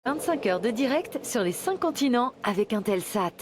25 heures de direct sur les 5 continents avec Intelsat.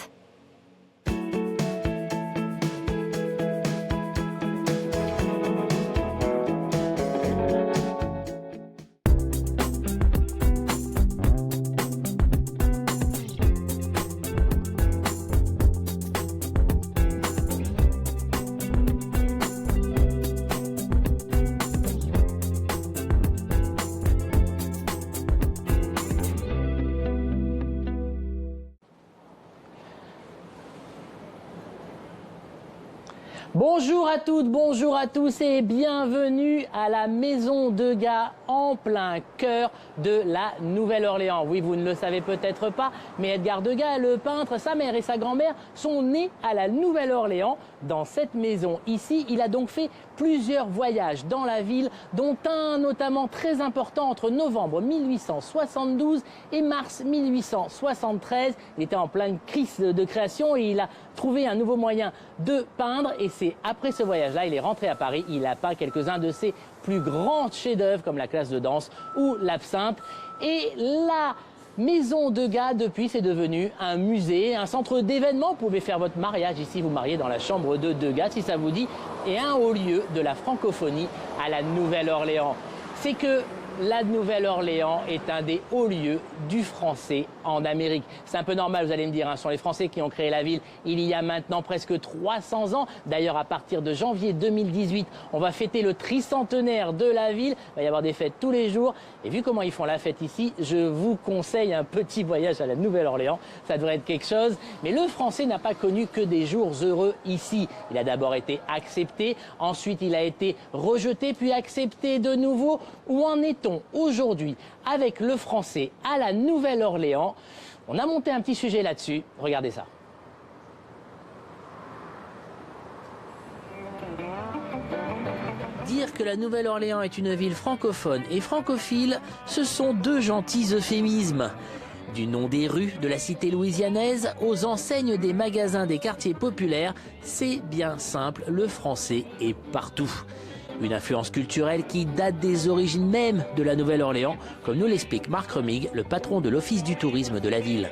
Bonjour à toutes, bonjour à tous et bienvenue à la Maison Degas en plein cœur de la Nouvelle-Orléans. Oui, vous ne le savez peut-être pas, mais Edgar Degas, le peintre, sa mère et sa grand-mère sont nés à la Nouvelle-Orléans. Dans cette maison ici, il a donc fait plusieurs voyages dans la ville, dont un notamment très important entre novembre 1872 et mars 1873. Il était en pleine crise de création et il a trouvé un nouveau moyen de peindre. Et c'est après ce voyage-là, il est rentré à Paris, il a peint quelques-uns de ses plus grands chefs-d'œuvre comme la classe de danse ou l'absinthe. Et la Maison Degas, depuis, c'est devenu un musée, un centre d'événements. Vous pouvez faire votre mariage ici, vous mariez dans la chambre de Degas, si ça vous dit, et un haut lieu de la francophonie à la Nouvelle-Orléans. C'est que la Nouvelle-Orléans est un des hauts lieux du français en Amérique. C'est un peu normal, vous allez me dire, hein, ce sont les Français qui ont créé la ville il y a maintenant presque 300 ans. D'ailleurs, à partir de janvier 2018, on va fêter le tricentenaire de la ville. Il va y avoir des fêtes tous les jours. Et vu comment ils font la fête ici, je vous conseille un petit voyage à la Nouvelle-Orléans. Ça devrait être quelque chose. Mais le français n'a pas connu que des jours heureux ici. Il a d'abord été accepté, ensuite il a été rejeté, puis accepté de nouveau. Où en est-on aujourd'hui avec le français à la Nouvelle-Orléans? On a monté un petit sujet là-dessus. Regardez ça. Dire que la Nouvelle-Orléans est une ville francophone et francophile, ce sont deux gentils euphémismes. Du nom des rues de la cité louisianaise aux enseignes des magasins des quartiers populaires, c'est bien simple, le français est partout. Une influence culturelle qui date des origines même de la Nouvelle-Orléans, comme nous l'explique Marc Remig, le patron de l'Office du tourisme de la ville.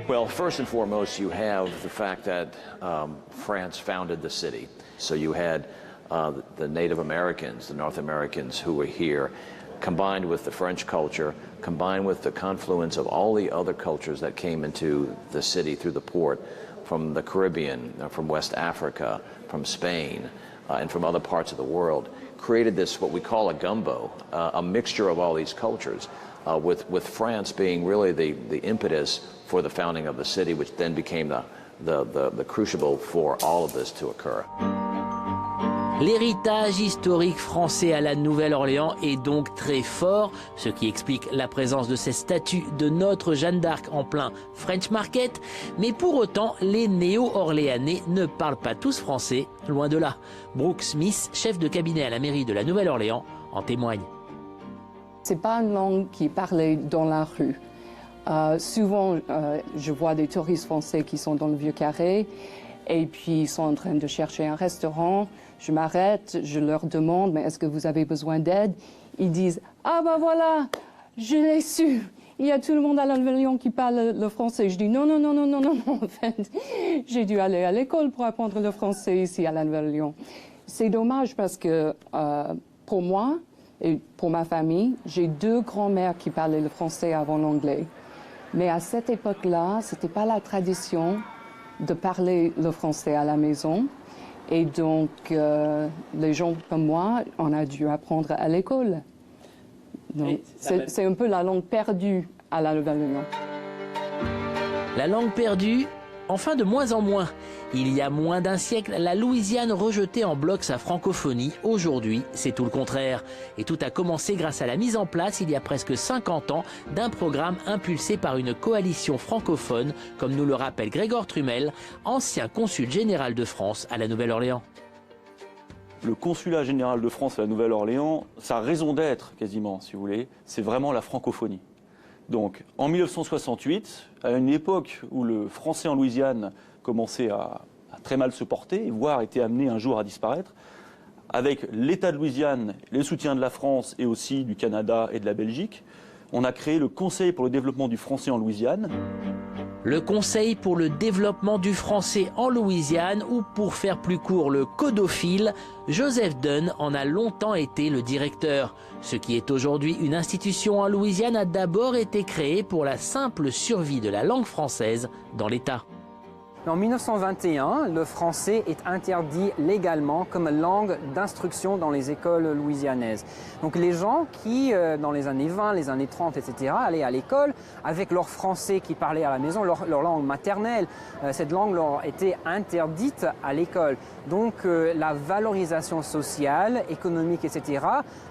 Well, first and foremost, you have the fact that France founded the city. So you had the Native Americans, the North Americans who were here, combined with the French culture, combined with the confluence of all the other cultures that came into the city through the port, from the Caribbean, from West Africa, from Spain, and from other parts of the world, created this, what we call a gumbo, a mixture of all these cultures, with France being really the impetus for the founding of the city, which then became the crucible for all of this to occur. L'héritage historique français à la Nouvelle-Orléans est donc très fort, ce qui explique la présence de ces statues de notre Jeanne d'Arc en plein French Market. Mais pour autant, les néo-orléanais ne parlent pas tous français, loin de là. Brooke Smith, chef de cabinet à la mairie de la Nouvelle-Orléans, en témoigne. C'est pas une langue qui est parlée dans la rue. Souvent, je vois des touristes français qui sont dans le Vieux-Carré et puis ils sont en train de chercher un restaurant. Je m'arrête, je leur demande, mais est-ce que vous avez besoin d'aide? Ils disent, ah ben voilà, je l'ai su. Il y a tout le monde à la Nouvelle-Orléans qui parle le français. Je dis, non, en fait, j'ai dû aller à l'école pour apprendre le français ici à la Nouvelle-Orléans. C'est dommage parce que pour moi et pour ma famille, j'ai deux grands-mères qui parlaient le français avant l'anglais. Mais à cette époque-là, c'était pas la tradition de parler le français à la maison. Et donc, les gens comme moi, on a dû apprendre à l'école. Donc, c'est un peu la langue perdue à la Nouvelle-Orléans. La langue perdue, enfin de moins en moins. Il y a moins d'un siècle, la Louisiane rejetait en bloc sa francophonie. Aujourd'hui, c'est tout le contraire. Et tout a commencé grâce à la mise en place, il y a presque 50 ans, d'un programme impulsé par une coalition francophone, comme nous le rappelle Grégoire Trumel, ancien consul général de France à la Nouvelle-Orléans. Le consulat général de France à la Nouvelle-Orléans, sa raison d'être quasiment, si vous voulez, c'est vraiment la francophonie. Donc, en 1968, à une époque où le français en Louisiane commençait à très mal se porter, voire était amené un jour à disparaître, avec l'État de Louisiane, les soutiens de la France et aussi du Canada et de la Belgique, on a créé le Conseil pour le développement du français en Louisiane. Le Conseil pour le développement du français en Louisiane, ou pour faire plus court, le CODOFIL, Joseph Dunn en a longtemps été le directeur. Ce qui est aujourd'hui une institution en Louisiane a d'abord été créé pour la simple survie de la langue française dans l'État. En 1921, le français est interdit légalement comme langue d'instruction dans les écoles louisianaises. Donc les gens qui, dans les années 20, les années 30, etc., allaient à l'école avec leur français qui parlait à la maison, leur langue maternelle, cette langue leur était interdite à l'école. Donc la valorisation sociale, économique, etc.,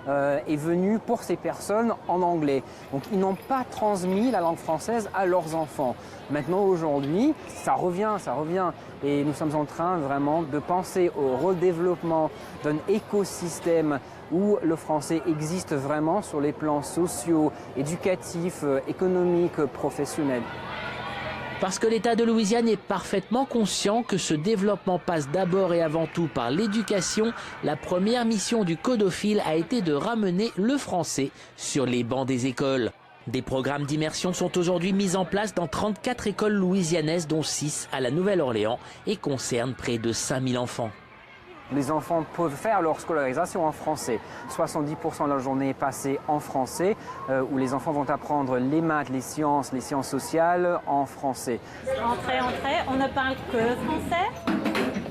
est venue pour ces personnes en anglais. Donc ils n'ont pas transmis la langue française à leurs enfants. Maintenant, aujourd'hui, ça revient. Et nous sommes en train vraiment de penser au redéveloppement d'un écosystème où le français existe vraiment sur les plans sociaux, éducatifs, économiques, professionnels. Parce que l'État de Louisiane est parfaitement conscient que ce développement passe d'abord et avant tout par l'éducation, la première mission du CODOFIL a été de ramener le français sur les bancs des écoles. Des programmes d'immersion sont aujourd'hui mis en place dans 34 écoles louisianaises, dont 6 à la Nouvelle-Orléans, et concernent près de 5000 enfants. Les enfants peuvent faire leur scolarisation en français. 70% de la journée est passée en français, où les enfants vont apprendre les maths, les sciences sociales en français. Entrez, on ne parle que français,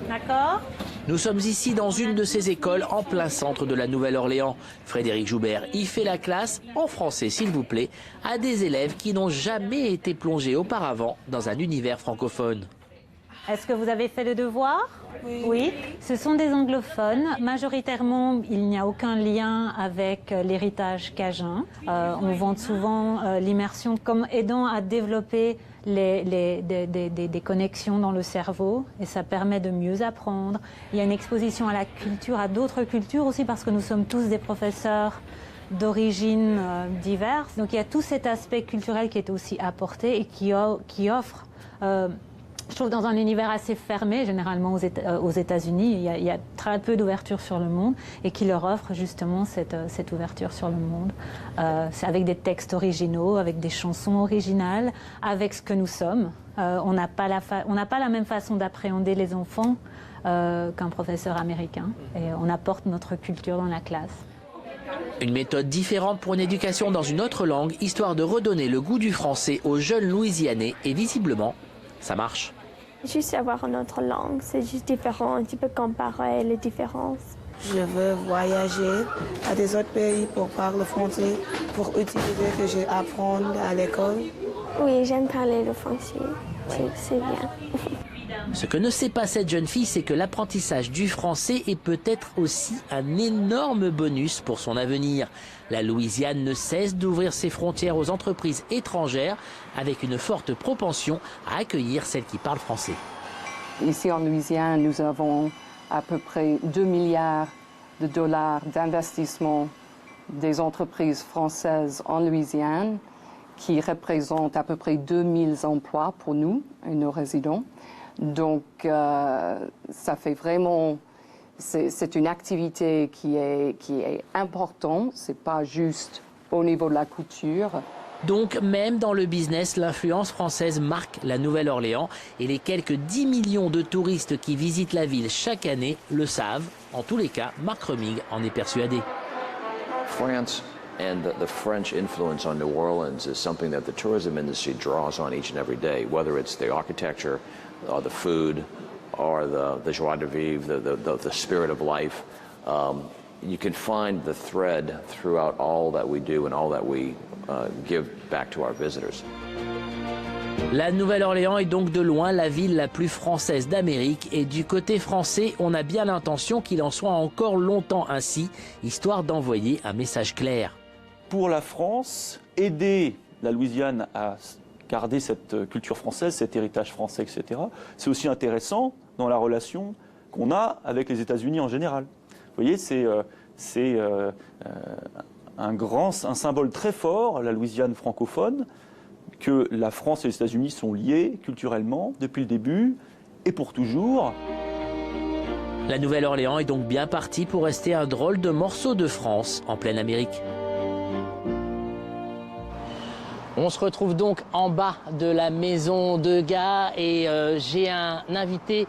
d'accord ? Nous sommes ici dans une de ces écoles en plein centre de la Nouvelle-Orléans. Frédéric Joubert y fait la classe, en français s'il vous plaît, à des élèves qui n'ont jamais été plongés auparavant dans un univers francophone. Est-ce que vous avez fait le devoir ? Oui. Ce sont des anglophones. Majoritairement, il n'y a aucun lien avec l'héritage cajun. On vante souvent l'immersion comme aidant à développer des connexions dans le cerveau, et ça permet de mieux apprendre. Il y a une exposition à la culture, à d'autres cultures aussi, parce que nous sommes tous des professeurs d'origines diverses. Donc il y a tout cet aspect culturel qui est aussi apporté et qui offre, je trouve, dans un univers assez fermé, généralement aux États-Unis, il y a très peu d'ouverture sur le monde, et qui leur offre justement cette ouverture sur le monde. C'est avec des textes originaux, avec des chansons originales, avec ce que nous sommes. On n'a pas la même façon d'appréhender les enfants qu'un professeur américain, et on apporte notre culture dans la classe. Une méthode différente pour une éducation dans une autre langue, histoire de redonner le goût du français aux jeunes Louisianais, et visiblement, ça marche. Juste avoir une autre langue, c'est juste différent, tu peux comparer les différences. Je veux voyager à des autres pays pour parler français, pour utiliser que je apprends à l'école. Oui, j'aime parler le français, c'est bien. Ce que ne sait pas cette jeune fille, c'est que l'apprentissage du français est peut-être aussi un énorme bonus pour son avenir. La Louisiane ne cesse d'ouvrir ses frontières aux entreprises étrangères, avec une forte propension à accueillir celles qui parlent français. Ici en Louisiane, nous avons à peu près 2 milliards de dollars d'investissement des entreprises françaises en Louisiane, qui représentent à peu près 2000 emplois pour nous et nos résidents. Donc, ça fait vraiment, c'est une activité qui est importante, c'est pas juste au niveau de la couture. Donc, même dans le business, l'influence française marque la Nouvelle-Orléans, et les quelques 10 millions de touristes qui visitent la ville chaque année le savent. En tous les cas, Marc Remig en est persuadé. France and the French influence on New Orleans is something that the tourism industry draws on each and every day, whether it's the architecture, or the food, or the joie de vivre, the spirit of life. You can find the thread throughout all that we do and all that we give back to our visitors. La Nouvelle-Orléans est donc de loin la ville la plus française d'Amérique, et du côté français, on a bien l'intention qu'il en soit encore longtemps ainsi, histoire d'envoyer un message clair. Pour la France, aider la Louisiane à garder cette culture française, cet héritage français, etc., c'est aussi intéressant dans la relation qu'on a avec les États-Unis en général. Vous voyez, c'est un symbole très fort, la Louisiane francophone, que la France et les États-Unis sont liés culturellement depuis le début et pour toujours. La Nouvelle-Orléans est donc bien partie pour rester un drôle de morceau de France en pleine Amérique. On se retrouve donc en bas de la maison de Degas et j'ai un invité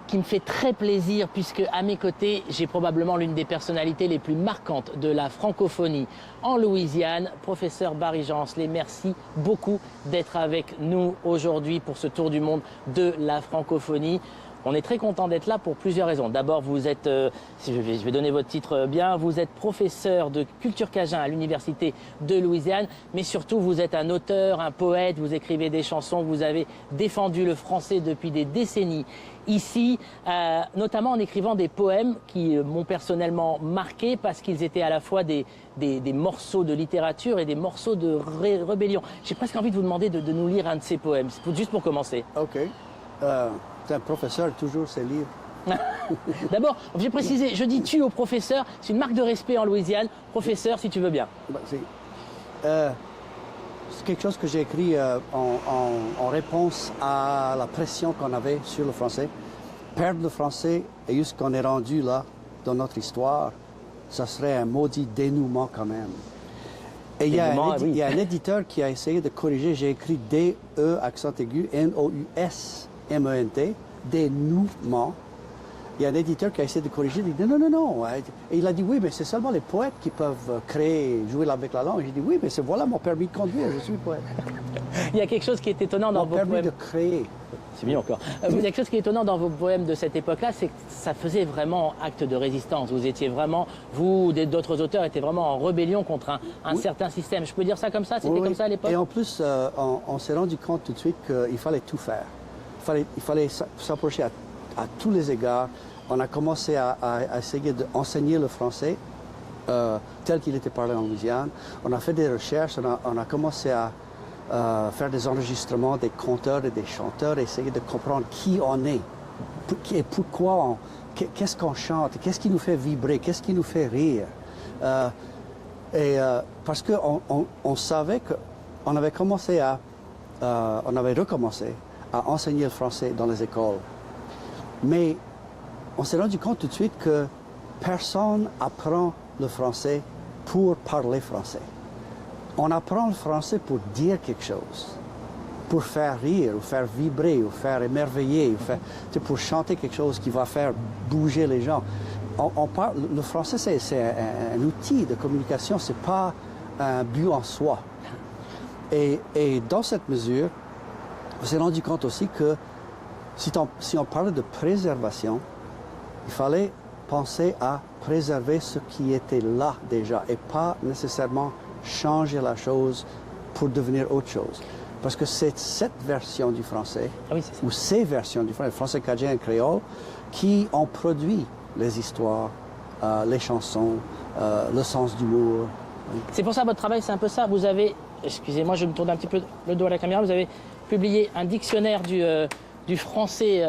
qui me fait très plaisir puisque à mes côtés, j'ai probablement l'une des personnalités les plus marquantes de la francophonie en Louisiane, professeur Barry-Jean Ancelet. Merci beaucoup d'être avec nous aujourd'hui pour ce tour du monde de la francophonie. On est très content d'être là pour plusieurs raisons. D'abord, vous êtes, si je vais donner votre titre bien, vous êtes professeur de culture cajun à l'Université de Louisiane, mais surtout vous êtes un auteur, un poète, vous écrivez des chansons, vous avez défendu le français depuis des décennies ici, notamment en écrivant des poèmes qui m'ont personnellement marqué parce qu'ils étaient à la fois des morceaux de littérature et des morceaux de rébellion. J'ai presque envie de vous demander de nous lire un de ces poèmes, juste pour commencer. Ok. C'est un professeur, toujours ses livres. D'abord, j'ai précisé, je dis tu au professeur, c'est une marque de respect en Louisiane. Professeur, si tu veux bien. C'est quelque chose que j'ai écrit en réponse à la pression qu'on avait sur le français. Perdre le français et ce qu'on est rendu là dans notre histoire, ça serait un maudit dénouement quand même. Et il y a un éditeur qui a essayé de corriger, j'ai écrit D-E, accent aigu, N-O-U-S-M-E-N-T, dénouement. Il y a un éditeur qui a essayé de corriger, il dit non. Et il a dit oui, mais c'est seulement les poètes qui peuvent jouer avec la langue. J'ai dit oui, mais voilà mon permis de conduire, je suis poète. Il y a quelque chose qui est étonnant dans vos poèmes. Mon permis de créer. C'est mieux encore. Il y a quelque chose qui est étonnant dans vos poèmes de cette époque-là, c'est que ça faisait vraiment acte de résistance. Vous étiez vraiment, vous, d'autres auteurs étaient vraiment en rébellion contre un certain système. Je peux dire ça comme ça? C'était comme ça à l'époque? Et en plus, on s'est rendu compte tout de suite qu'il fallait tout faire. Il fallait s'approcher à tous les égards. On a commencé à essayer d'enseigner le français tel qu'il était parlé en Louisiane. On a fait des recherches, on a commencé à faire des enregistrements des conteurs et des chanteurs, essayer de comprendre qui on est et pourquoi, qu'est-ce qu'on chante, qu'est-ce qui nous fait vibrer, qu'est-ce qui nous fait rire. Parce qu'on savait qu'on avait on avait recommencé à enseigner le français dans les écoles. Mais on s'est rendu compte tout de suite que personne apprend le français pour parler français. On apprend le français pour dire quelque chose, pour faire rire, ou faire vibrer, ou faire émerveiller, pour chanter quelque chose qui va faire bouger les gens. Le français, c'est un outil de communication, c'est pas un but en soi. Et dans cette mesure, on s'est rendu compte aussi que si on parlait de préservation, il fallait penser à préserver ce qui était là déjà et pas nécessairement changer la chose pour devenir autre chose. Parce que c'est cette version du français, ou ces versions du français cajun et créole, qui ont produit les histoires, les chansons, le sens d'humour. C'est pour ça votre travail, c'est un peu ça. Vous avez, excusez-moi, je me tourne un petit peu le dos à la caméra, vous avez publié un dictionnaire du français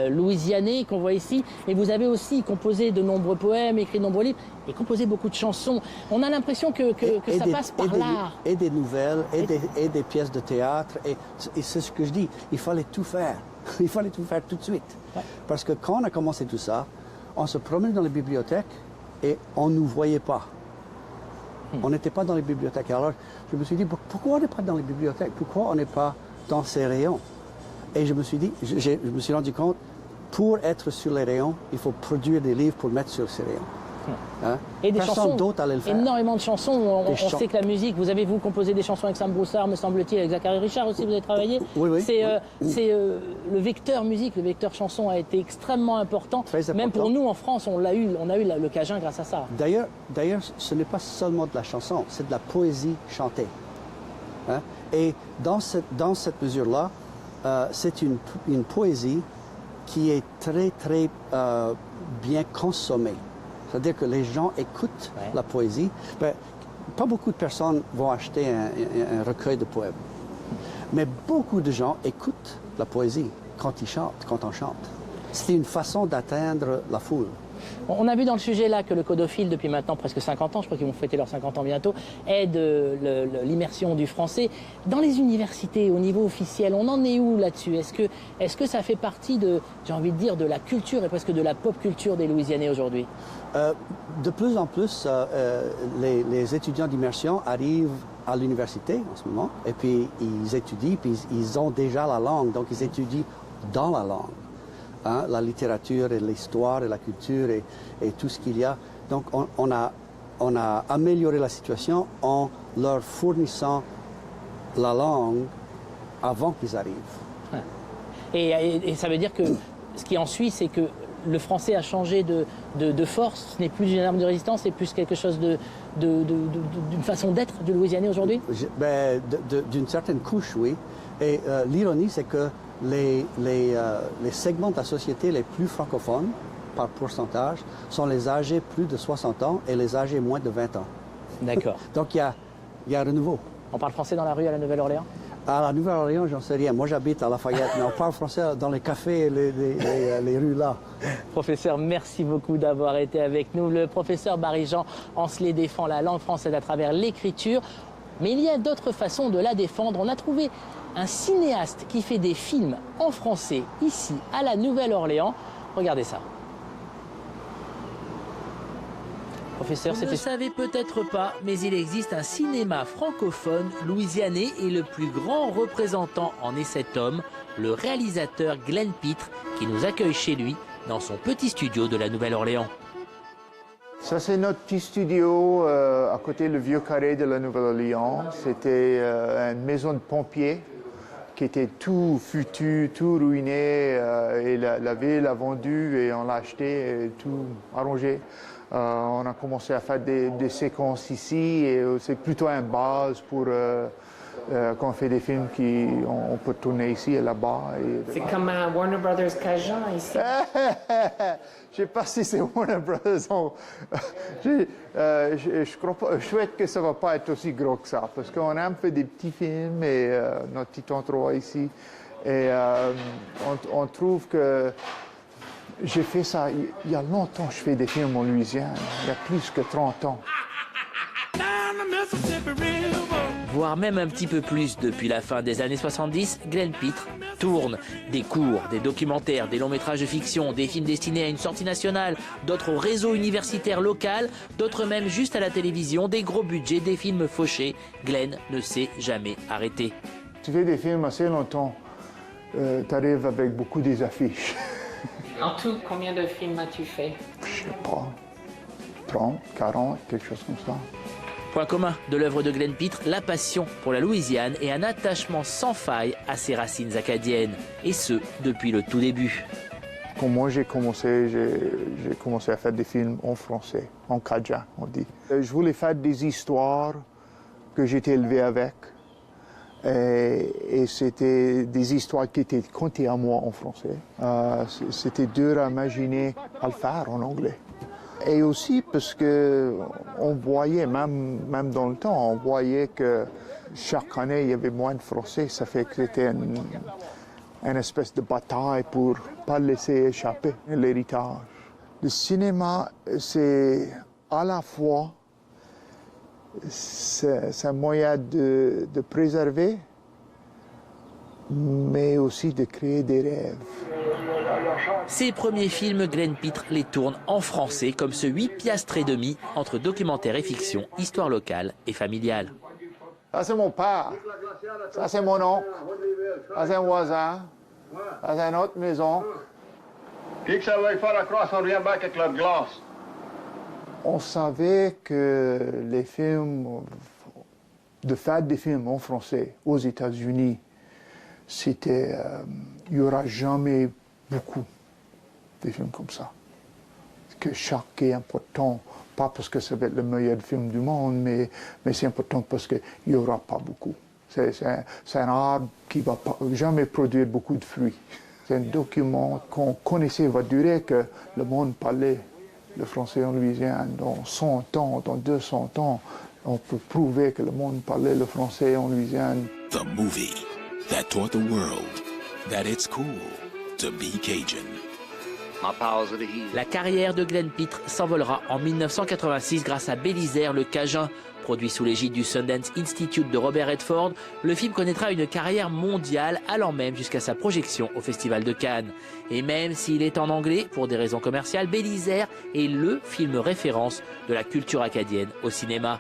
louisianais qu'on voit ici, et vous avez aussi composé de nombreux poèmes, écrit de nombreux livres, et composé beaucoup de chansons. On a l'impression que ça passe par l'art. Et des nouvelles, et des pièces de théâtre, et c'est ce que je dis, il fallait tout faire. Il fallait tout faire tout de suite. Ouais. Parce que quand on a commencé tout ça, on se promenait dans les bibliothèques et on ne nous voyait pas. On n'était pas dans les bibliothèques. Alors je me suis dit, pourquoi on n'est pas dans les bibliothèques? Pourquoi on n'est pas dans ces rayons? Et je me suis dit, je me suis rendu compte, pour être sur les rayons, il faut produire des livres pour mettre sur ces rayons. Hein? Et des chansons, d'autre allait le faire. Énormément de chansons. On sait que la musique, vous composé des chansons avec Sam Broussard, me semble-t-il, avec Zachary Richard aussi, vous avez travaillé. Oui. C'est le vecteur musique, le vecteur chanson a été extrêmement important. Très important. Même pour nous en France, on a eu le cajun grâce à ça. D'ailleurs, ce n'est pas seulement de la chanson, c'est de la poésie chantée. Hein? Et dans cette mesure-là, c'est une poésie qui est très, très bien consommée. C'est-à-dire que les gens écoutent la poésie. Pas beaucoup de personnes vont acheter un recueil de poèmes. Mais beaucoup de gens écoutent la poésie quand on chante. C'est une façon d'atteindre la foule. On a vu dans le sujet là que le codophile, depuis maintenant presque 50 ans, je crois qu'ils vont fêter leurs 50 ans bientôt, aide l'immersion du français. Dans les universités, au niveau officiel, on en est où là-dessus? Est-ce que ça fait partie de, j'ai envie de dire, de la culture et presque de la pop culture des Louisianais aujourd'hui? De plus en plus, les étudiants d'immersion arrivent à l'université en ce moment, et puis ils étudient, puis ils ont déjà la langue, donc ils étudient dans la langue. Hein, la littérature et l'histoire et la culture et tout ce qu'il y a. Donc on a amélioré la situation en leur fournissant la langue avant qu'ils arrivent. Et ça veut dire que ce qui en suit, c'est que le français a changé de force, ce n'est plus une arme de résistance, c'est plus quelque chose d'une façon d'être du Louisianais aujourd'hui? D'une certaine couche, oui. Et l'ironie, c'est que les segments de la société les plus francophones, par pourcentage, sont les âgés plus de 60 ans et les âgés moins de 20 ans. D'accord. Donc il y a un renouveau. On parle français dans la rue à la Nouvelle-Orléans? À la Nouvelle-Orléans, j'en sais rien. Moi, j'habite à Lafayette, mais on parle français dans les cafés et les rues là. Professeur, merci beaucoup d'avoir été avec nous. Le professeur Barry-Jean Ancelet défend la langue française à travers l'écriture. Mais il y a d'autres façons de la défendre. On a trouvé un cinéaste qui fait des films en français ici à la Nouvelle-Orléans. Regardez ça. Professeur, vous ne le savez peut-être pas, mais il existe un cinéma francophone louisianais et le plus grand représentant en est cet homme, le réalisateur Glenn Pitre, qui nous accueille chez lui dans son petit studio de la Nouvelle-Orléans. Ça, c'est notre petit studio à côté du Vieux Carré de la Nouvelle-Orléans. C'était une maison de pompiers qui était tout foutu, tout ruiné. Et la ville a vendu et on l'a acheté et tout arrangé. On a commencé à faire des séquences ici et c'est plutôt une base pour quand on fait des films on peut tourner ici et là-bas. C'est comme Warner Brothers Cajun ici. Je ne sais pas si c'est Warner Brothers. Je crois pas, je souhaite que ça ne va pas être aussi gros que ça parce qu'on aime faire des petits films et notre petit endroit ici. Et on trouve que j'ai fait ça il y a longtemps, je fais des films en Louisiane, il y a plus que 30 ans. Voire même un petit peu plus depuis la fin des années 70, Glenn Pitre tourne des courts, des documentaires, des longs métrages de fiction, des films destinés à une sortie nationale, d'autres au réseau universitaire local, d'autres même juste à la télévision, des gros budgets, des films fauchés. Glenn ne s'est jamais arrêté. Tu fais des films assez longtemps, tu arrives avec beaucoup des affiches. En tout, combien de films as-tu fait? Je sais pas, 30, 40, quelque chose comme ça. Point commun de l'œuvre de Glenn Pitre, la passion pour la Louisiane et un attachement sans faille à ses racines acadiennes, et ce, depuis le tout début. Quand moi j'ai commencé à faire des films en français, en cajun, on dit. Je voulais faire des histoires que j'étais élevé avec. Et c'était des histoires qui étaient contées à moi en français. C'était dur à imaginer à le faire en anglais. Et aussi parce qu'on voyait, même dans le temps, on voyait que chaque année, il y avait moins de français. Ça fait que c'était une espèce de bataille pour ne pas laisser échapper l'héritage. Le cinéma, c'est à la fois c'est un moyen de préserver, mais aussi de créer des rêves. Ses premiers films, Glenn Pitre les tourne en français, comme ce 8 piastres et demi entre documentaire et fiction, histoire locale et familiale. Ça, c'est mon père. Ça, c'est mon oncle. Ça, c'est un voisin. Ça, c'est une autre maison. Qui que ça va faire la croix en rien avec la glace? On savait que les films, de faire des films en français aux États-Unis, c'était, il n'y aura jamais beaucoup de films comme ça. Que chaque est important, pas parce que ça va être le meilleur film du monde, mais c'est important parce qu'il n'y aura pas beaucoup. C'est un arbre qui ne va pas, jamais produire beaucoup de fruits. C'est un document qu'on connaissait, va durer que le monde parlait le français en Louisiane. Dans 100 ans, dans 200 ans, on peut prouver que le monde parlait le français en Louisiane. The movie that taught the world that it's cool to be Cajun. La carrière de Glenn Pitre s'envolera en 1986 grâce à Bélisaire le Cajun. Produit sous l'égide du Sundance Institute de Robert Redford, le film connaîtra une carrière mondiale allant même jusqu'à sa projection au Festival de Cannes. Et même s'il est en anglais, pour des raisons commerciales, Bélisaire est le film référence de la culture acadienne au cinéma.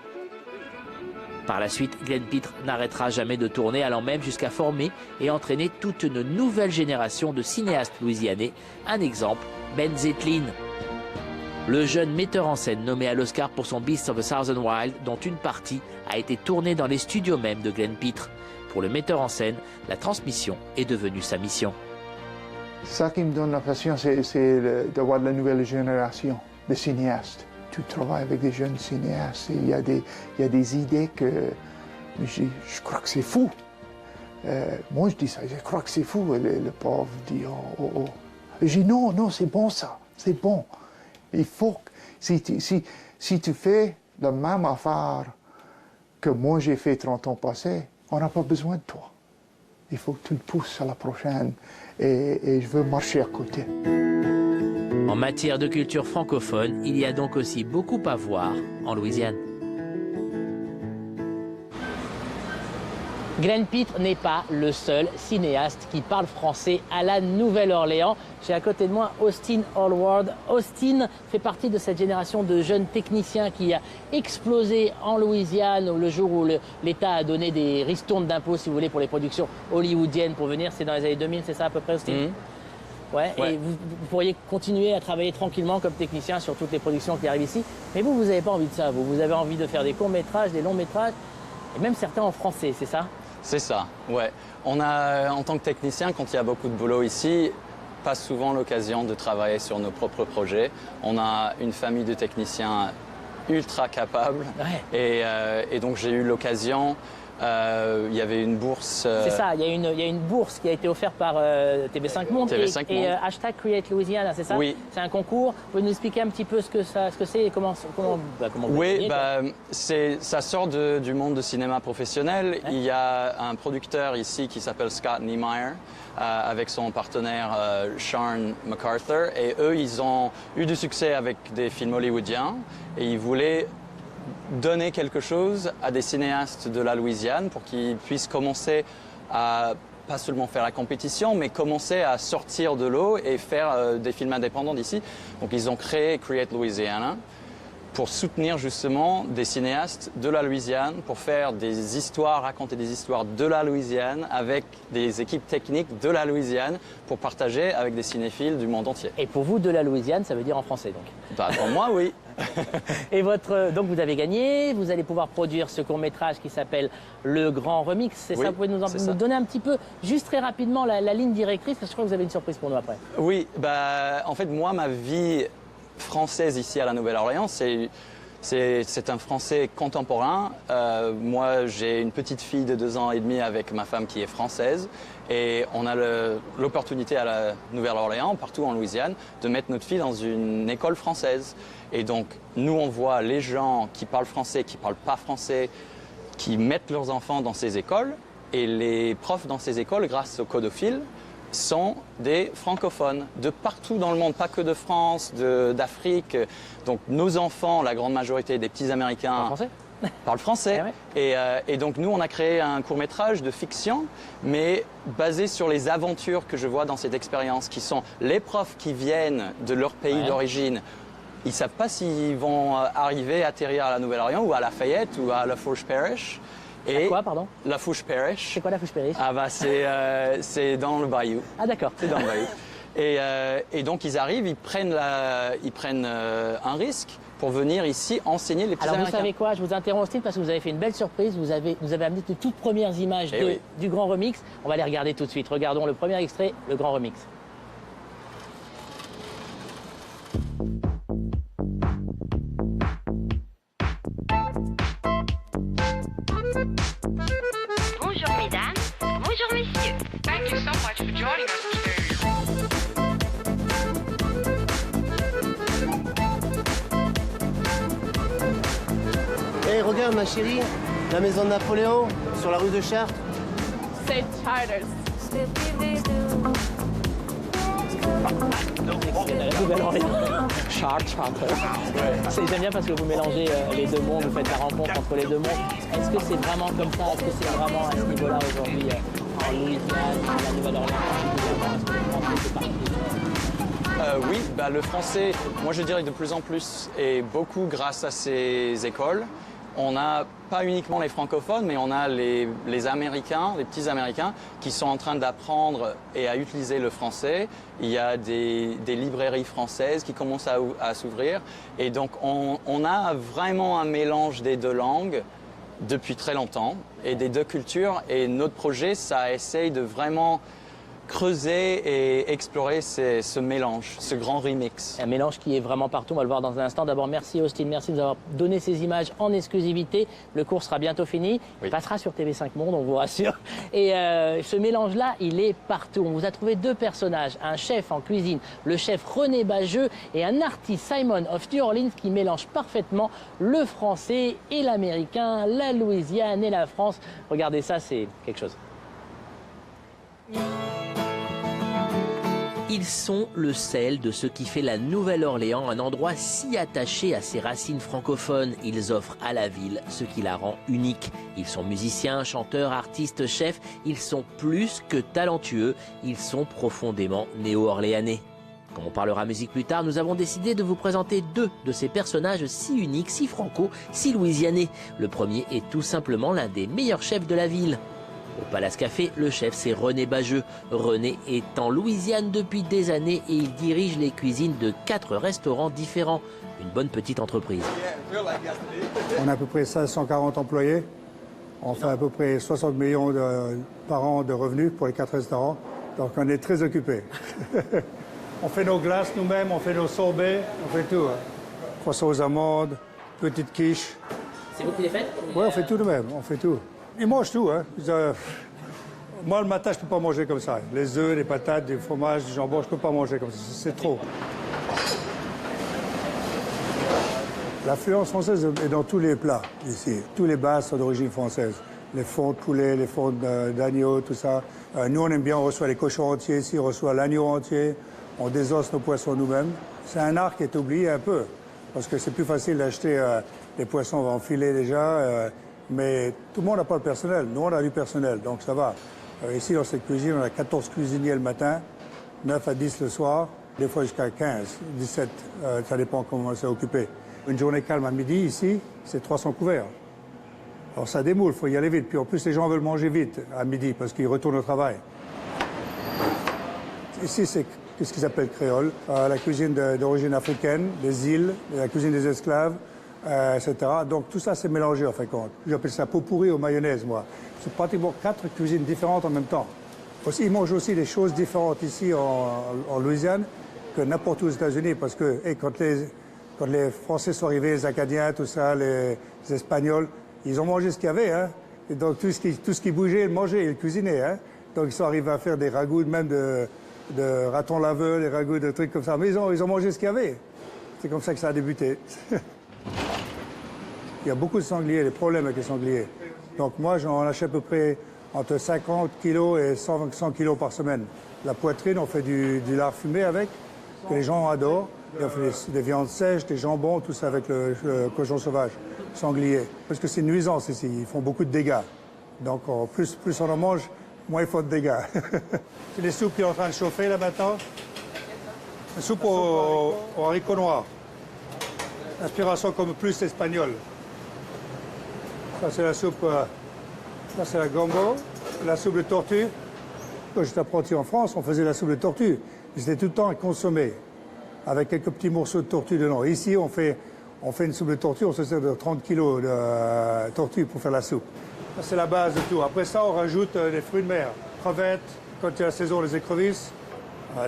Par la suite, Glenn Pitre n'arrêtera jamais de tourner, allant même jusqu'à former et entraîner toute une nouvelle génération de cinéastes louisianais. Un exemple, Ben Zetlin. Le jeune metteur en scène nommé à l'Oscar pour son Beasts of the Southern Wild, dont une partie a été tournée dans les studios même de Glenn Pitre. Pour le metteur en scène, la transmission est devenue sa mission. Ça qui me donne la passion, c'est d'avoir la nouvelle génération de cinéastes. Tu travailles avec des jeunes cinéastes et il y a des idées que je crois que c'est fou. Moi, je dis ça, je crois que c'est fou. Le pauvre dit oh. Je dis non, c'est bon ça, c'est bon. Il faut que si tu fais la même affaire que moi j'ai fait 30 ans passés, on n'a pas besoin de toi. Il faut que tu le pousses à la prochaine et je veux marcher à côté. En matière de culture francophone, il y a donc aussi beaucoup à voir en Louisiane. Glenn Pitre n'est pas le seul cinéaste qui parle français à la Nouvelle-Orléans. J'ai à côté de moi Austin Hallward. Austin fait partie de cette génération de jeunes techniciens qui a explosé en Louisiane le jour où l'État a donné des ristournes d'impôts, si vous voulez, pour les productions hollywoodiennes pour venir. C'est dans les années 2000, c'est ça à peu près, Austin? Ouais. Et vous pourriez continuer à travailler tranquillement comme technicien sur toutes les productions qui arrivent ici. Mais vous n'avez pas envie de ça. Vous avez envie de faire des courts-métrages, des longs-métrages, et même certains en français, c'est ça? C'est ça, ouais. On a, en tant que technicien, quand il y a beaucoup de boulot ici, pas souvent l'occasion de travailler sur nos propres projets. On a une famille de techniciens ultra capables. Ouais. Et donc j'ai eu l'occasion. Il y avait une bourse. C'est ça, il y a une bourse qui a été offerte par TV5 Monde et hashtag Create Louisiana, c'est ça? Oui. C'est un concours. Vous pouvez nous expliquer un petit peu ce que c'est et comment vous oui, ça sort du monde du cinéma professionnel. Ouais. Il y a un producteur ici qui s'appelle Scott Niemeyer avec son partenaire Sean MacArthur. Et eux, ils ont eu du succès avec des films hollywoodiens et ils voulaient donner quelque chose à des cinéastes de la Louisiane pour qu'ils puissent commencer à pas seulement faire la compétition, mais commencer à sortir de l'eau et faire des films indépendants d'ici. Donc ils ont créé Create Louisiana pour soutenir justement des cinéastes de la Louisiane, pour faire des histoires, raconter des histoires de la Louisiane avec des équipes techniques de la Louisiane pour partager avec des cinéphiles du monde entier. Et pour vous, de la Louisiane, ça veut dire en français donc? Bah, pour moi, oui. Et donc vous avez gagné, vous allez pouvoir produire ce court-métrage qui s'appelle Le Grand Remix, c'est ça? Vous pouvez nous donner un petit peu, juste très rapidement, la ligne directrice, parce que je crois que vous avez une surprise pour nous après. Oui, en fait, moi, ma vie française ici à la Nouvelle-Orléans, c'est un français contemporain. Moi, j'ai une petite fille de 2 ans et demi avec ma femme qui est française. Et on a l'opportunité à la Nouvelle-Orléans, partout en Louisiane, de mettre notre fille dans une école française. Et donc, nous, on voit les gens qui parlent français, qui ne parlent pas français, qui mettent leurs enfants dans ces écoles. Et les profs dans ces écoles, grâce au Codophile, sont des francophones de partout dans le monde, pas que de France, d'Afrique. Donc nos enfants, la grande majorité des petits Américains, parlent français. Et donc nous, on a créé un court-métrage de fiction, mais basé sur les aventures que je vois dans cette expérience, qui sont les profs qui viennent de leur pays d'origine. Ils ne savent pas s'ils vont arriver, atterrir à la Nouvelle-Orléans ou à Lafayette ou à Lafourche Parish. Et quoi, pardon? Lafourche Parish. C'est quoi Lafourche Parish? Ah bah c'est dans le bayou. Ah d'accord. C'est dans le bayou. Et donc ils arrivent, ils prennent un risque pour venir ici enseigner les petits Américains. Alors vous savez quoi? Je vous interromps Steve parce que vous avez fait une belle surprise. Vous nous avez amené de toutes premières images du Grand Remix. On va les regarder tout de suite. Regardons le premier extrait, le Grand Remix. Bonjour mesdames, bonjour messieurs. Thank you so much for joining us today. Hey, regarde ma chérie, la maison de Napoléon, sur la rue de Chartres. St. Charters. J'aime bien parce que vous mélangez les deux mondes, vous faites la rencontre entre les deux mondes. Est-ce que c'est vraiment comme ça? Est-ce que c'est vraiment à ce niveau-là aujourd'hui en Louisiane, à la Nouvelle-Orléans? Oui, le français, moi je dirais de plus en plus, et beaucoup grâce à ces écoles. on n'a pas uniquement les francophones, mais on a les Américains, les petits Américains, qui sont en train d'apprendre et à utiliser le français. Il y a des librairies françaises qui commencent à s'ouvrir. Et donc, on a vraiment un mélange des deux langues depuis très longtemps et des deux cultures. Et notre projet, ça essaye de vraiment creuser et explorer ce mélange, ce grand remix. Un mélange qui est vraiment partout, on va le voir dans un instant. D'abord, merci Austin, merci de nous avoir donné ces images en exclusivité. Le cours sera bientôt fini, il passera sur TV5 Monde, on vous rassure. Et ce mélange-là, il est partout. On vous a trouvé deux personnages, un chef en cuisine, le chef René Bajeux, et un artiste, Simon of New Orleans, qui mélange parfaitement le français et l'américain, la Louisiane et la France. Regardez ça, c'est quelque chose. Ils sont le sel de ce qui fait la Nouvelle-Orléans un endroit si attaché à ses racines francophones. Ils offrent à la ville ce qui la rend unique. Ils sont musiciens, chanteurs, artistes, chefs. Ils sont plus que talentueux. Ils sont profondément néo-orléanais. Comme on parlera musique plus tard, nous avons décidé de vous présenter deux de ces personnages si uniques, si franco, si louisianais. Le premier est tout simplement l'un des meilleurs chefs de la ville. Au Palace Café, le chef, c'est René Bajeux. René est en Louisiane depuis des années et il dirige les cuisines de 4 restaurants différents. Une bonne petite entreprise. On a à peu près 540 employés. On fait à peu près 60 millions par an de revenus pour les 4 restaurants. Donc on est très occupés. On fait nos glaces nous-mêmes, on fait nos sorbets, on fait tout. Croissants aux amandes, petites quiches. C'est vous qui les faites? Oui, on fait tout nous-mêmes, on fait tout. Ils mangent tout, hein. Moi, le matin, je ne peux pas manger comme ça. Les œufs, les patates, du fromage, du jambon, je ne peux pas manger comme ça. C'est trop. L'influence française est dans tous les plats, ici. Tous les bases sont d'origine française. Les fonds de poulet, les fonds d'agneau, tout ça. Nous, on aime bien, on reçoit les cochons entiers ici, on reçoit l'agneau entier. On désosse nos poissons nous-mêmes. C'est un art qui est oublié un peu, parce que c'est plus facile d'acheter les poissons en filet déjà. Mais tout le monde n'a pas le personnel. Nous, on a du personnel, donc ça va. Ici, dans cette cuisine, on a 14 cuisiniers le matin, 9 à 10 le soir, des fois jusqu'à 15, 17, ça dépend comment on s'est occupé. Une journée calme à midi, ici, c'est 300 couverts. Alors ça démoule, il faut y aller vite. Puis en plus, les gens veulent manger vite à midi parce qu'ils retournent au travail. Ici, c'est ce qu'ils appellent créole, la cuisine d'origine africaine, des îles, la cuisine des esclaves. Etc. Donc tout ça c'est mélangé en fin de compte. J'appelle ça pot pourri aux mayonnaise, moi. C'est pratiquement 4 cuisines différentes en même temps. Aussi, ils mangent aussi des choses différentes ici en Louisiane que n'importe où aux États-Unis, parce que quand les Français sont arrivés, les Acadiens, tout ça, les Espagnols, ils ont mangé ce qu'il y avait, hein. Et donc tout ce qui bougeait, ils mangeaient, ils cuisinaient, hein. Donc ils sont arrivés à faire des ragoûts même de ratons laveurs, des ragoûts de trucs comme ça. Mais ils ont mangé ce qu'il y avait. C'est comme ça que ça a débuté. Il y a beaucoup de sangliers, des problèmes avec les sangliers. Donc moi, j'en achète à peu près entre 50 kilos et 100 kilos par semaine. La poitrine, on fait du lard fumé avec, que les gens adorent. Et on fait des viandes sèches, des jambons, tout ça avec le cochon sauvage, sanglier. Parce que c'est une nuisance ici, ils font beaucoup de dégâts. Donc plus on en mange, moins ils font de dégâts. C'est les soupes qui sont en train de chauffer là maintenant. Une soupe aux haricots noirs. Inspiration comme plus espagnole. Ça, c'est la soupe, ça, c'est la gombo, la soupe de tortue. Quand j'étais apprenti en France, on faisait la soupe de tortue. C'était tout le temps consommé, avec quelques petits morceaux de tortue dedans. Ici, on fait une soupe de tortue, on se sert de 30 kilos de tortue pour faire la soupe. Ça, c'est la base de tout. Après ça, on rajoute des fruits de mer, crevettes, quand il y a la saison des écrevisses.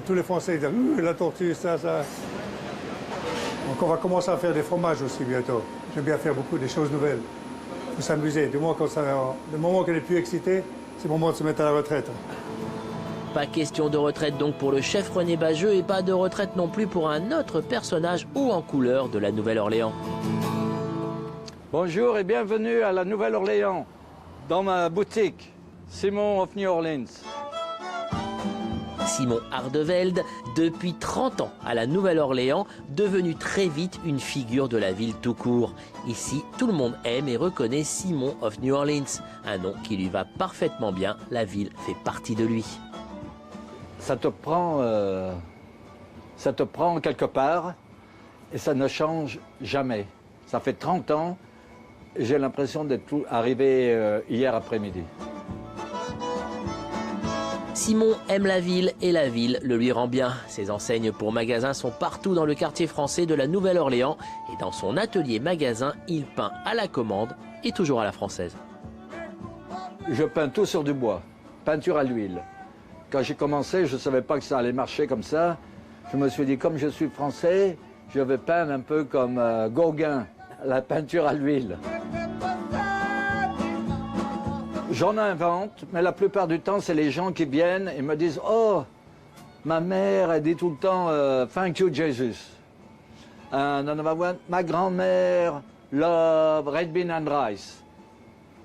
Tous les Français disent, la tortue, ça. Donc on va commencer à faire des fromages aussi bientôt. J'aime bien faire beaucoup des choses nouvelles. Il faut s'amuser. Du moment qu'on est plus excité, c'est le moment de se mettre à la retraite. Pas question de retraite donc pour le chef René Bajeux et pas de retraite non plus pour un autre personnage haut en couleur de la Nouvelle-Orléans. Bonjour et bienvenue à la Nouvelle-Orléans, dans ma boutique, Simon of New Orleans. Simon Hardevelde, depuis 30 ans à la Nouvelle-Orléans, devenu très vite une figure de la ville tout court. Ici, tout le monde aime et reconnaît Simon of New Orleans, un nom qui lui va parfaitement bien, la ville fait partie de lui. Ça te prend quelque part et ça ne change jamais. Ça fait 30 ans j'ai l'impression d'être arrivé hier après-midi. Simon aime la ville et la ville le lui rend bien. Ses enseignes pour magasins sont partout dans le quartier français de la Nouvelle-Orléans. Et dans son atelier magasin, il peint à la commande et toujours à la française. Je peins tout sur du bois, peinture à l'huile. Quand j'ai commencé, je ne savais pas que ça allait marcher comme ça. Je me suis dit, comme je suis français, je vais peindre un peu comme Gauguin, la peinture à l'huile. J'en invente, mais la plupart du temps, c'est les gens qui viennent et me disent « Oh, ma mère, elle dit tout le temps Thank you, Jesus. Ma grand-mère, love, red bean and rice. »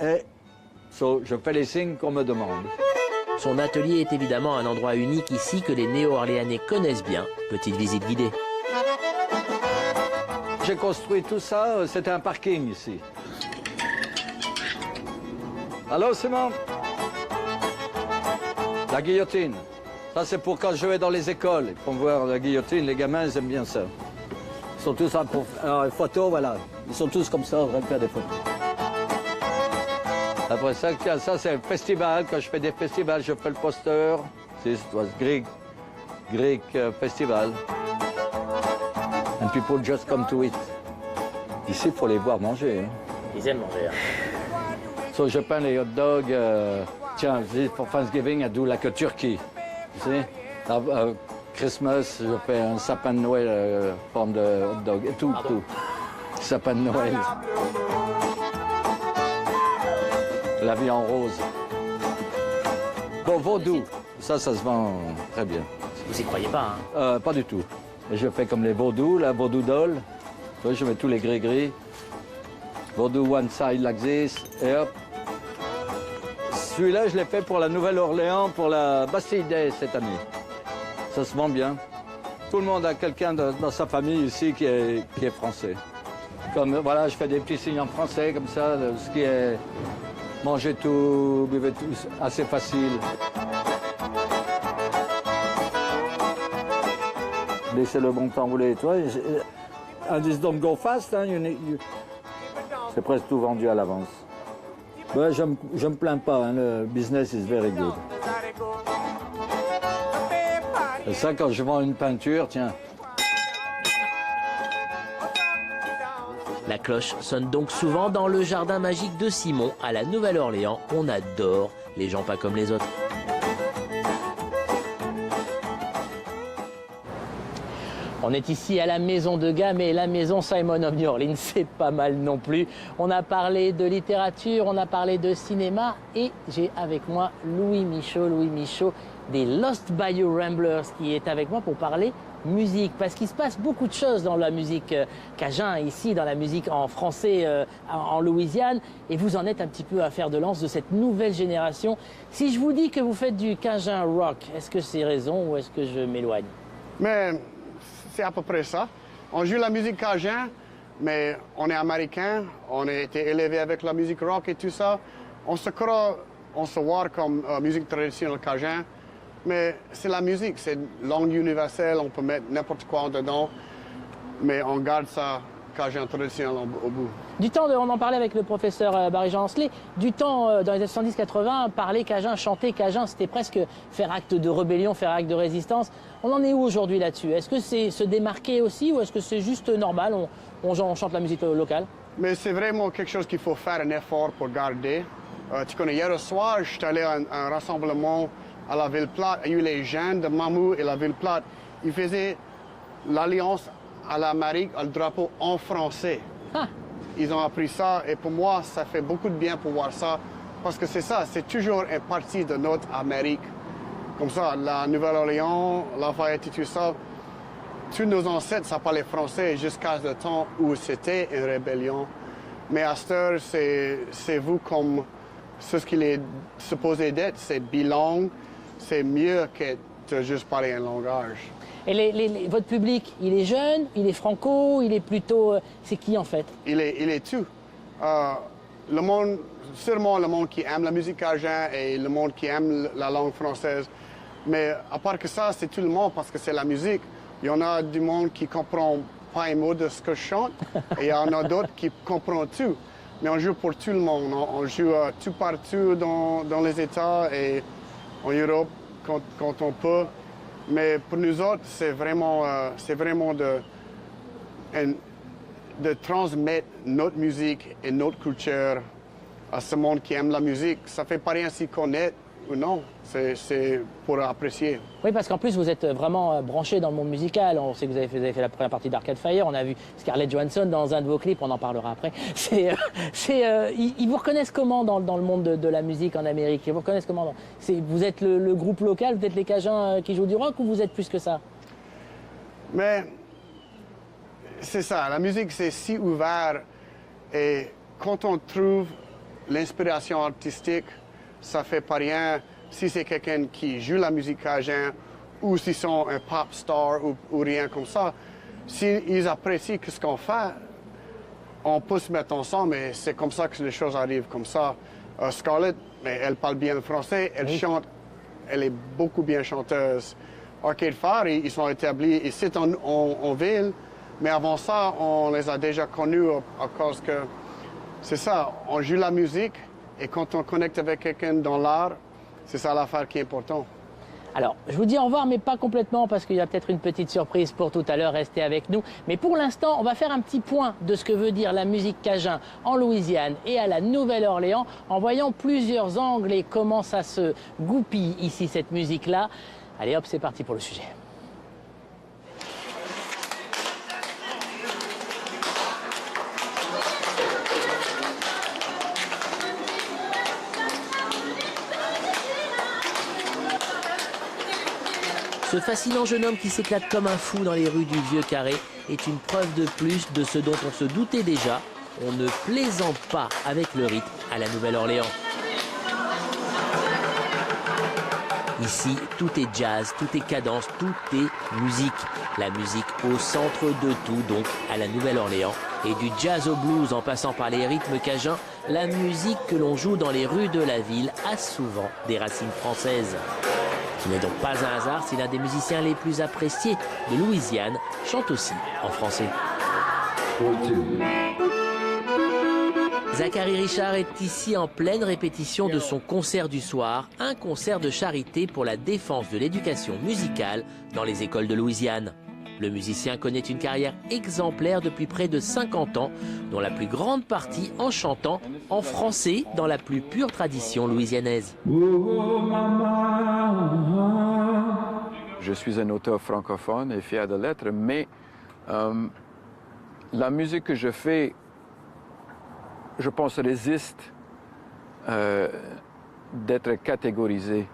Et je fais les signes qu'on me demande. Son atelier est évidemment un endroit unique ici que les Néo-Orléanais connaissent bien. Petite visite guidée. J'ai construit tout ça, c'était un parking ici. Allô, Simon? La guillotine. Ça, c'est pour quand je vais dans les écoles. Ils font voir la guillotine, les gamins, ils aiment bien ça. Ils sont tous en photo, voilà. Ils sont tous comme ça, en train de faire des photos. Après ça, ça c'est un festival. Quand je fais des festivals, je fais le poster. This was Greek festival. And people just come to eat. Ici, il faut les voir manger. Hein. Ils aiment manger. Hein. So, je peins les hot dogs. Tiens, pour Thanksgiving, I do like a turkey. You see? Christmas, je fais un sapin de Noël forme de hot dog. Et tout. Sapin de Noël. La vie en rose. Bon, vaudou. Ça se vend très bien. Vous y croyez pas, hein? Pas du tout. Je fais comme les vaudous, la vaudou doll. Je mets tous les gris-gris. Vaudou one side like this. Et hop. Celui-là, je l'ai fait pour la Nouvelle-Orléans, pour la Bastille Day cette année. Ça se vend bien. Tout le monde a quelqu'un dans sa famille ici qui est français. Comme, voilà, je fais des petits signes en français comme ça, ce qui est manger tout, buvez tout, assez facile. Laissez le bon temps rouler, toi. And this don't go fast, hein, c'est presque tout vendu à l'avance. Ouais, je me plains pas, hein, le business is very good. Et ça, quand je vends une peinture, tiens. La cloche sonne donc souvent dans le jardin magique de Simon à la Nouvelle-Orléans. On adore les gens pas comme les autres. On est ici à la Maison Degas, mais la Maison Simon of New Orleans, c'est pas mal non plus. On a parlé de littérature, on a parlé de cinéma et j'ai avec moi Louis Michaud des Lost Bayou Ramblers qui est avec moi pour parler musique. Parce qu'il se passe beaucoup de choses dans la musique cajun ici, dans la musique en français en Louisiane. Et vous en êtes un petit peu à faire de lance de cette nouvelle génération. Si je vous dis que vous faites du cajun rock, est-ce que c'est raison ou est-ce que je m'éloigne? Mais c'est à peu près ça. On joue la musique cajun, mais on est américain, on a été élevé avec la musique rock et tout ça. On se croit, on se voit comme musique traditionnelle cajun, mais c'est la musique, c'est une langue universelle, on peut mettre n'importe quoi dedans, mais on garde ça cajun traditionnel au bout. Du temps, on en parlait avec le professeur Barry-Jean Ancelet, du temps dans les années 70-80, parler cajun, chanter cajun, c'était presque faire acte de rébellion, faire acte de résistance. On en est où aujourd'hui là-dessus? Est-ce que c'est se démarquer aussi ou est-ce que c'est juste normal, on chante la musique locale? Mais c'est vraiment quelque chose qu'il faut faire un effort pour garder. Tu connais, hier soir, je suis allé à un rassemblement à la Ville-Plate. Il y a eu les jeunes de Mamou et la Ville-Plate. Ils faisaient l'alliance à l'Amérique, le drapeau en français. Ah. Ils ont appris ça et pour moi, ça fait beaucoup de bien pour voir ça. Parce que c'est ça, c'est toujours une partie de notre Amérique. Comme ça, la Nouvelle-Orléans, Lafayette et tout ça, tous nos ancêtres, ça parlait français jusqu'à ce temps où c'était une rébellion. Mais à cette heure, c'est vous comme ce qu'il est supposé d'être, c'est bilingue, c'est mieux que de juste parler un langage. Et votre public, il est jeune, il est franco, il est plutôt... c'est qui en fait? Il est tout. Le monde, sûrement le monde qui aime la musique cajun et le monde qui aime la langue française. Mais à part que ça, c'est tout le monde parce que c'est la musique. Il y en a du monde qui ne comprend pas un mot de ce que je chante et il y en a d'autres qui comprennent tout. mais on joue pour tout le monde. On joue tout partout dans les États et en Europe quand on peut. Mais pour nous autres, c'est vraiment de transmettre notre musique et notre culture à ce monde qui aime la musique. Ça ne fait pas rien s'y connaître ou non, c'est pour apprécier. Oui, parce qu'en plus, vous êtes vraiment branché dans le monde musical. On sait que vous avez fait la première partie d'Arcade Fire. On a vu Scarlett Johansson dans un de vos clips, on en parlera après. Ils vous reconnaissent comment dans le monde de la musique en Amérique? Ils vous reconnaissent comment? Vous êtes le groupe local, vous êtes les Cajuns qui jouent du rock ou vous êtes plus que ça? Mais c'est ça, la musique c'est si ouvert et quand on trouve l'inspiration artistique, ça fait pas rien si c'est quelqu'un qui joue la musique cajun ou s'ils sont un pop star ou rien comme ça. S'ils apprécient ce qu'on fait, on peut se mettre ensemble et c'est comme ça que les choses arrivent comme ça. Scarlett, elle parle bien le français, elle chante, elle est beaucoup bien chanteuse. Arcade Fire, ils sont établis ici en ville, mais avant ça, on les a déjà connus à cause que, c'est ça, on joue la musique et quand on connecte avec quelqu'un dans l'art, c'est ça l'affaire qui est importante. Alors, je vous dis au revoir, mais pas complètement, parce qu'il y a peut-être une petite surprise pour tout à l'heure. Restez avec nous. Mais pour l'instant, on va faire un petit point de ce que veut dire la musique cajun en Louisiane et à la Nouvelle-Orléans, en voyant plusieurs angles et comment ça se goupille ici, cette musique-là. Allez hop, c'est parti pour le sujet. Ce fascinant jeune homme qui s'éclate comme un fou dans les rues du Vieux Carré est une preuve de plus de ce dont on se doutait déjà. On ne plaisante pas avec le rythme à la Nouvelle-Orléans. Ici, tout est jazz, tout est cadence, tout est musique. La musique au centre de tout, donc à la Nouvelle-Orléans. Et du jazz au blues en passant par les rythmes cajuns, la musique que l'on joue dans les rues de la ville a souvent des racines françaises. Ce n'est donc pas un hasard si l'un des musiciens les plus appréciés de Louisiane chante aussi en français. Zachary Richard est ici en pleine répétition de son concert du soir, un concert de charité pour la défense de l'éducation musicale dans les écoles de Louisiane. Le musicien connaît une carrière exemplaire depuis près de 50 ans, dont la plus grande partie en chantant en français dans la plus pure tradition louisianaise. Je suis un auteur francophone et fier de l'être, mais la musique que je fais, je pense, résiste d'être catégorisée.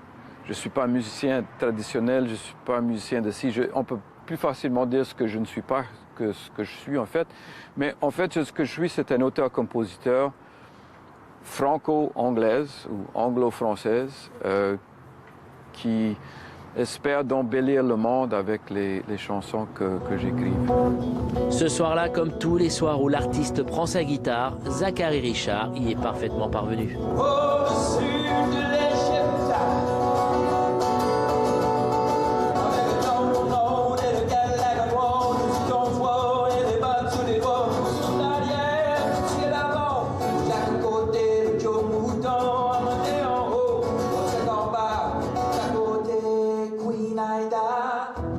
Je ne suis pas un musicien traditionnel, je ne suis pas un musicien de ci. On peut plus facilement dire ce que je ne suis pas que ce que je suis en fait. Mais en fait, ce que je suis, c'est un auteur-compositeur franco-anglaise ou anglo-française qui espère d'embellir le monde avec les chansons que j'écris. Ce soir-là, comme tous les soirs où l'artiste prend sa guitare, Zachary Richard y est parfaitement parvenu.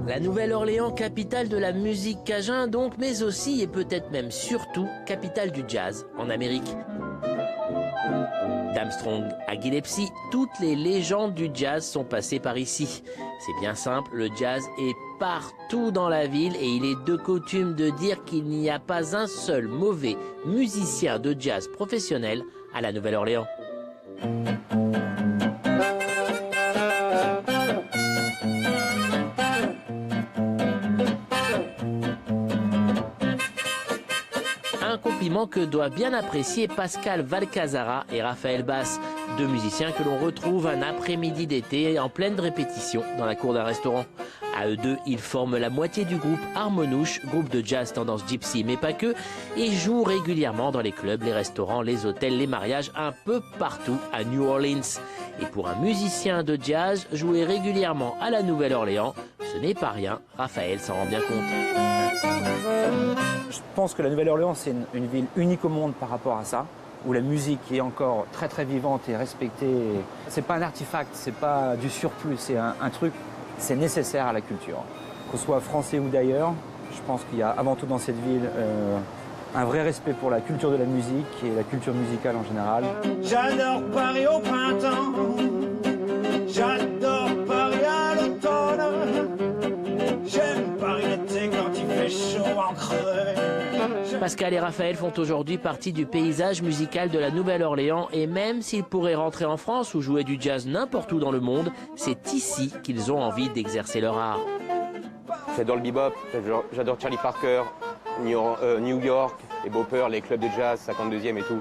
La Nouvelle-Orléans, capitale de la musique cajun donc, mais aussi et peut-être même surtout capitale du jazz en Amérique. d'Armstrong à Gillespie, toutes les légendes du jazz sont passées par ici. C'est bien simple, le jazz est partout dans la ville et il est de coutume de dire qu'il n'y a pas un seul mauvais musicien de jazz professionnel à la Nouvelle-Orléans. Un compliment que doivent bien apprécier Pascal Valcazara et Raphaël Bass, deux musiciens que l'on retrouve un après-midi d'été en pleine répétition dans la cour d'un restaurant. À eux deux, ils forment la moitié du groupe Harmonouche, groupe de jazz tendance gypsy, mais pas que, et jouent régulièrement dans les clubs, les restaurants, les hôtels, les mariages, un peu partout à New Orleans. Et pour un musicien de jazz, jouer régulièrement à la Nouvelle-Orléans, ce n'est pas rien, Raphaël s'en rend bien compte. Je pense que la Nouvelle-Orléans, c'est une ville unique au monde par rapport à ça. où la musique est encore très très vivante et respectée. C'est pas un artefact, c'est pas du surplus, c'est un truc, c'est nécessaire à la culture. Qu'on soit français ou d'ailleurs, je pense qu'il y a avant tout dans cette ville un vrai respect pour la culture de la musique et la culture musicale en général. J'adore Paris au printemps, j'adore Paris à l'automne, j'aime Paris l'été quand il fait chaud en crevé. Pascal et Raphaël font aujourd'hui partie du paysage musical de la Nouvelle-Orléans et même s'ils pourraient rentrer en France ou jouer du jazz n'importe où dans le monde, c'est ici qu'ils ont envie d'exercer leur art. J'adore le bebop, j'adore Charlie Parker, New York, les Bopper, les clubs de jazz, 52e et tout.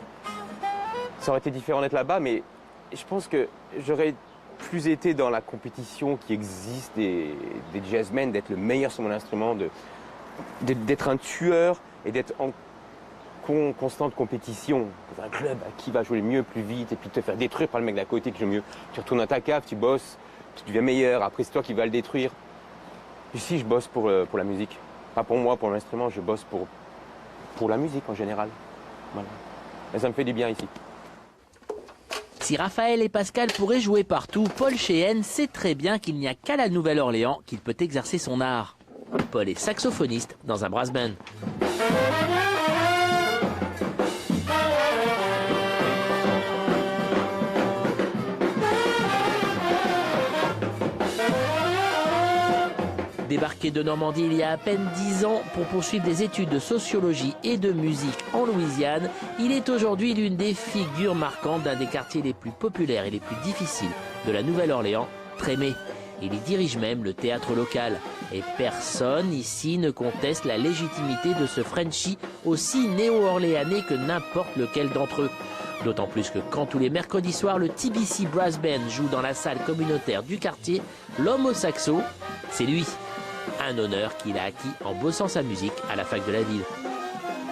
Ça aurait été différent d'être là-bas, mais je pense que j'aurais plus été dans la compétition qui existe des jazzmen, d'être le meilleur sur mon instrument, d'être un tueur et d'être en constante compétition. Dans un club, qui va jouer le mieux, plus vite, et puis te faire détruire par le mec d'à côté qui joue mieux. Tu retournes dans ta cave, tu bosses, tu deviens meilleur, après c'est toi qui vas le détruire. Ici, je bosse pour la musique. Pas pour moi, pour l'instrument, je bosse pour la musique en général. Voilà. Et ça me fait du bien ici. Si Raphaël et Pascal pourraient jouer partout, Paul Sheehan sait très bien qu'il n'y a qu'à la Nouvelle-Orléans qu'il peut exercer son art. Paul est saxophoniste dans un brass band. Débarqué de Normandie il y a à peine 10 ans pour poursuivre des études de sociologie et de musique en Louisiane, il est aujourd'hui l'une des figures marquantes d'un des quartiers les plus populaires et les plus difficiles de la Nouvelle-Orléans, Trémé. Il y dirige même le théâtre local. Et personne ici ne conteste la légitimité de ce Frenchie aussi néo-orléanais que n'importe lequel d'entre eux. D'autant plus que quand tous les mercredis soirs, le TBC Brass Band joue dans la salle communautaire du quartier, l'homme au saxo, c'est lui. Un honneur qu'il a acquis en bossant sa musique à la fac de la ville.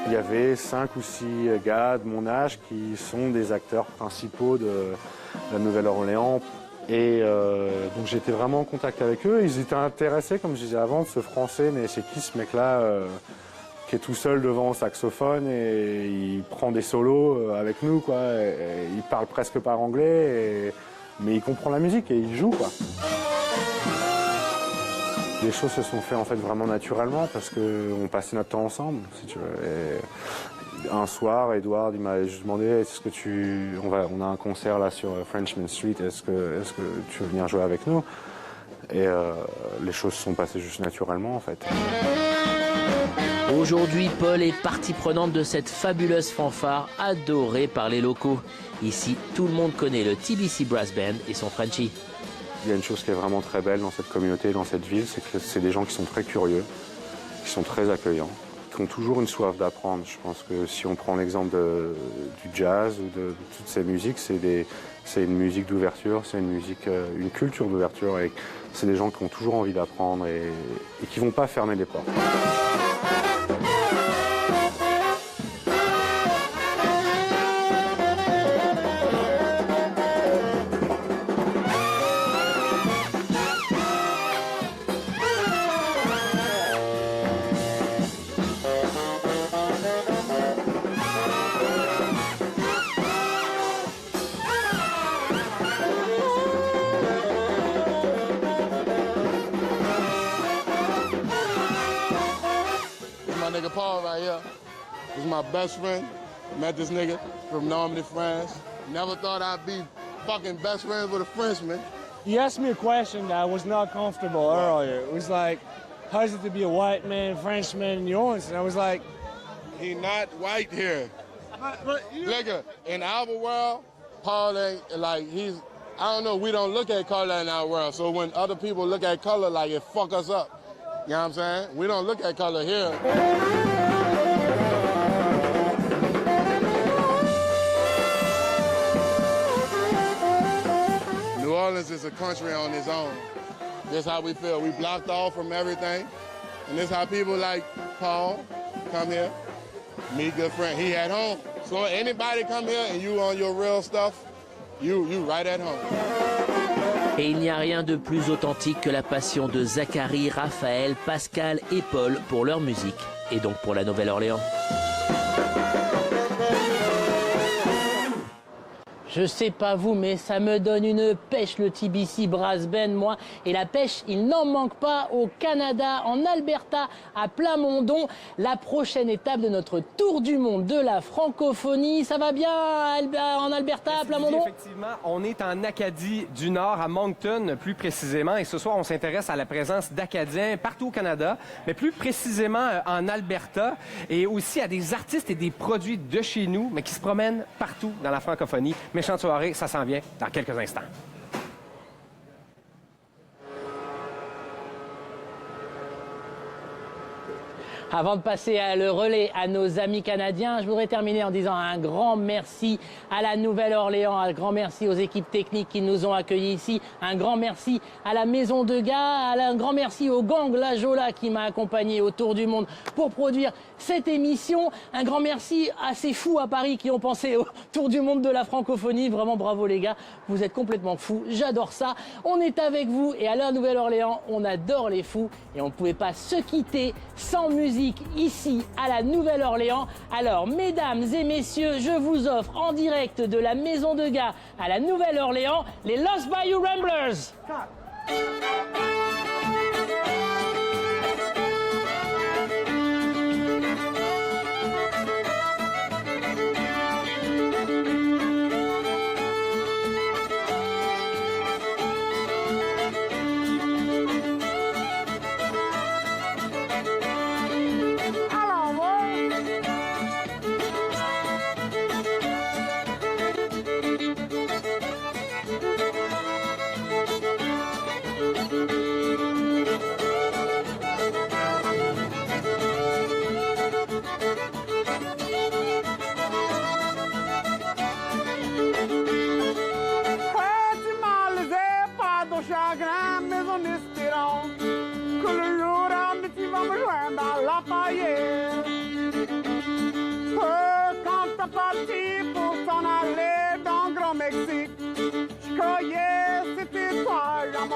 Il y avait 5 ou 6 gars de mon âge qui sont des acteurs principaux de la Nouvelle-Orléans. Et donc j'étais vraiment en contact avec eux. Ils étaient intéressés, comme je disais avant, de ce français. Mais c'est qui ce mec-là qui est tout seul devant au saxophone et il prend des solos avec nous, quoi. Et il parle presque pas anglais, mais il comprend la musique et il joue, quoi. Les choses se sont faites en fait vraiment naturellement parce qu'on passait notre temps ensemble, si tu veux. Et un soir, Edward, il m'a juste demandé est-ce que on a un concert là sur Frenchman Street, est-ce que tu veux venir jouer avec nous? Et les choses se sont passées juste naturellement en fait. Aujourd'hui, Paul est partie prenante de cette fabuleuse fanfare adorée par les locaux. Ici, tout le monde connaît le TBC Brass Band et son Frenchie. Il y a une chose qui est vraiment très belle dans cette communauté, dans cette ville, c'est que c'est des gens qui sont très curieux, qui sont très accueillants, qui ont toujours une soif d'apprendre. Je pense que si on prend l'exemple du jazz ou de toutes ces musiques, c'est une musique d'ouverture, c'est une culture d'ouverture et c'est des gens qui ont toujours envie d'apprendre et qui ne vont pas fermer les portes. Nigga Paul right here. This is my best friend. Met this nigga from Normandy, France. Never thought I'd be fucking best friends with a Frenchman. You asked me a question that I was not comfortable earlier. It was like, how is it to be a white man, Frenchman in New Orleans? And I was like, he not white here. Nigga, in our world, Paul ain't like I don't know, we don't look at color in our world. So when other people look at color, like it fuck us up. You know what I'm saying? We don't look at color here. New Orleans is a country on its own. This is how we feel. We blocked off from everything. And this is how people like Paul come here, meet good friend. He at home. So anybody come here and you on your real stuff, you right at home. Et il n'y a rien de plus authentique que la passion de Zachary, Raphaël, Pascal et Paul pour leur musique et donc pour la Nouvelle-Orléans. Je sais pas vous, mais ça me donne une pêche le TBC Brass Band, moi. Et la pêche, il n'en manque pas au Canada, en Alberta, à Plamondon. La prochaine étape de notre tour du monde de la francophonie. Ça va bien en Alberta, à Plamondon? Effectivement, on est en Acadie du Nord, à Moncton plus précisément. Et ce soir, on s'intéresse à la présence d'Acadiens partout au Canada, mais plus précisément en Alberta. Et aussi à des artistes et des produits de chez nous, mais qui se promènent partout dans la francophonie. Méchante soirée, ça s'en vient dans quelques instants. Avant de passer le relais à nos amis canadiens, je voudrais terminer en disant un grand merci à la Nouvelle-Orléans, un grand merci aux équipes techniques qui nous ont accueillis ici, un grand merci à la Maison de Gars, un grand merci au gang La Jola qui m'a accompagné au Tour du Monde pour produire cette émission. Un grand merci à ces fous à Paris qui ont pensé au Tour du Monde de la francophonie. Vraiment bravo les gars, vous êtes complètement fous, j'adore ça. On est avec vous et à la Nouvelle-Orléans, on adore les fous et on ne pouvait pas se quitter sans musique ici à la Nouvelle-Orléans. Alors, mesdames et messieurs, je vous offre en direct de la Maison de Gars à la Nouvelle-Orléans, les Lost Bayou Ramblers. Pour t'en aller dans Grand Mexique, je croyais c'était toi, j'en